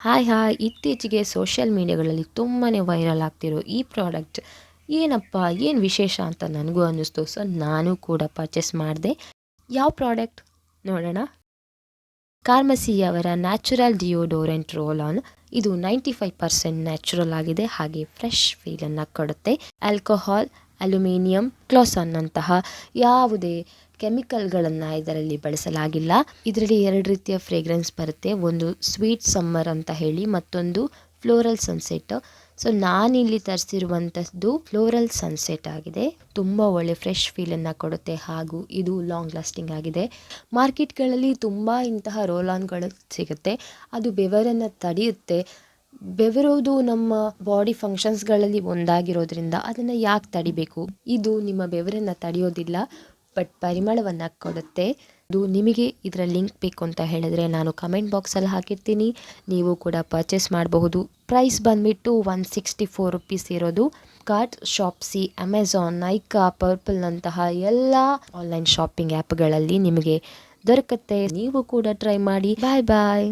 Hi hi ಇತ್ತೀಚೆಗೆ social ಮೀಡಿಯಾಗಳಲ್ಲಿ ತುಂಬಾ viral ಆಗ್ತಿರೋ ಈ ಪ್ರಾಡಕ್ಟ್ ಏನಪ್ಪ ಏನು ವಿಶೇಷ ಅಂತ ನನಗೂ ಅನ್ನಿಸ್ತು. ಸೊ ನಾನು ಕೂಡ ಪರ್ಚೇಸ್ ಮಾಡಿದೆ. ಯಾವ ಪ್ರಾಡಕ್ಟ್ ನೋಡೋಣ. ಕಾರ್ಮಸಿಯವರ ನ್ಯಾಚುರಲ್ ಡಿಯೋಡೋರೆಂಟ್ ರೋಲ್ ಆನ್. ಇದು 95% ನ್ಯಾಚುರಲ್ ಆಗಿದೆ, ಹಾಗೆ ಫ್ರೆಶ್ ಫೀಲನ್ನು ಕೊಡುತ್ತೆ. ಆಲ್ಕೋಹಾಲ್, ಅಲ್ಯೂಮಿನಿಯಂ, ಕ್ಲೋಸಾನ್ ಅಂತಹ ಯಾವುದೇ ಕೆಮಿಕಲ್ಗಳನ್ನು ಇದರಲ್ಲಿ ಬಳಸಲಾಗಿಲ್ಲ. ಇದರಲ್ಲಿ 2 ರೀತಿಯ ಫ್ರೇಗ್ರೆನ್ಸ್ ಬರುತ್ತೆ. ಒಂದು ಸ್ವೀಟ್ ಸಮ್ಮರ್ ಅಂತ ಹೇಳಿ, ಮತ್ತೊಂದು ಫ್ಲೋರಲ್ ಸನ್ಸೆಟ್. ಸೊ ನಾನಿಲ್ಲಿ ತರಿಸಿರುವಂಥದ್ದು ಫ್ಲೋರಲ್ ಸನ್ಸೆಟ್ ಆಗಿದೆ. ತುಂಬ ಒಳ್ಳೆ ಫ್ರೆಶ್ ಫೀಲನ್ನು ಕೊಡುತ್ತೆ, ಹಾಗೂ ಇದು ಲಾಂಗ್ ಲಾಸ್ಟಿಂಗ್ ಆಗಿದೆ. ಮಾರ್ಕೆಟ್ಗಳಲ್ಲಿ ತುಂಬ ಇಂತಹ ರೋಲ್ ಆನ್ಗಳು ಸಿಗುತ್ತೆ. ಅದು ಬೆವರನ್ನು ತಡೆಯುತ್ತೆ. ಬೆವರೋದು ನಮ್ಮ ಬಾಡಿ ಫಂಕ್ಷನ್ಸ್ಗಳಲ್ಲಿ ಒಂದಾಗಿರೋದ್ರಿಂದ ಅದನ್ನು ಯಾಕೆ ತಡಿಬೇಕು. ಇದು ನಿಮ್ಮ ಬೆವರನ್ನು ತಡೆಯೋದಿಲ್ಲ, ಬಟ್ ಪರಿಮಳವನ್ನು ಕೊಡುತ್ತೆ. ಇದು ನಿಮಗೆ ಇದರ ಲಿಂಕ್ ಬೇಕು ಅಂತ ಹೇಳಿದ್ರೆ ನಾನು ಕಮೆಂಟ್ ಬಾಕ್ಸಲ್ಲಿ ಹಾಕಿರ್ತೀನಿ, ನೀವು ಕೂಡ ಪರ್ಚೇಸ್ ಮಾಡಬಹುದು. ಪ್ರೈಸ್ ಬಂದುಬಿಟ್ಟು 164 ರುಪೀಸ್ ಇರೋದು. ಕಾರ್ಟ್, ಶಾಪ್ಸಿ, ಅಮೆಝಾನ್, ನೈಕಾ, ಪರ್ಪಲ್ ನಂತಹ ಎಲ್ಲ ಆನ್ಲೈನ್ ಶಾಪಿಂಗ್ ಆ್ಯಪ್ಗಳಲ್ಲಿ ನಿಮಗೆ ದೊರಕುತ್ತೆ. ನೀವು ಕೂಡ ಟ್ರೈ ಮಾಡಿ. ಬಾಯ್ ಬಾಯ್.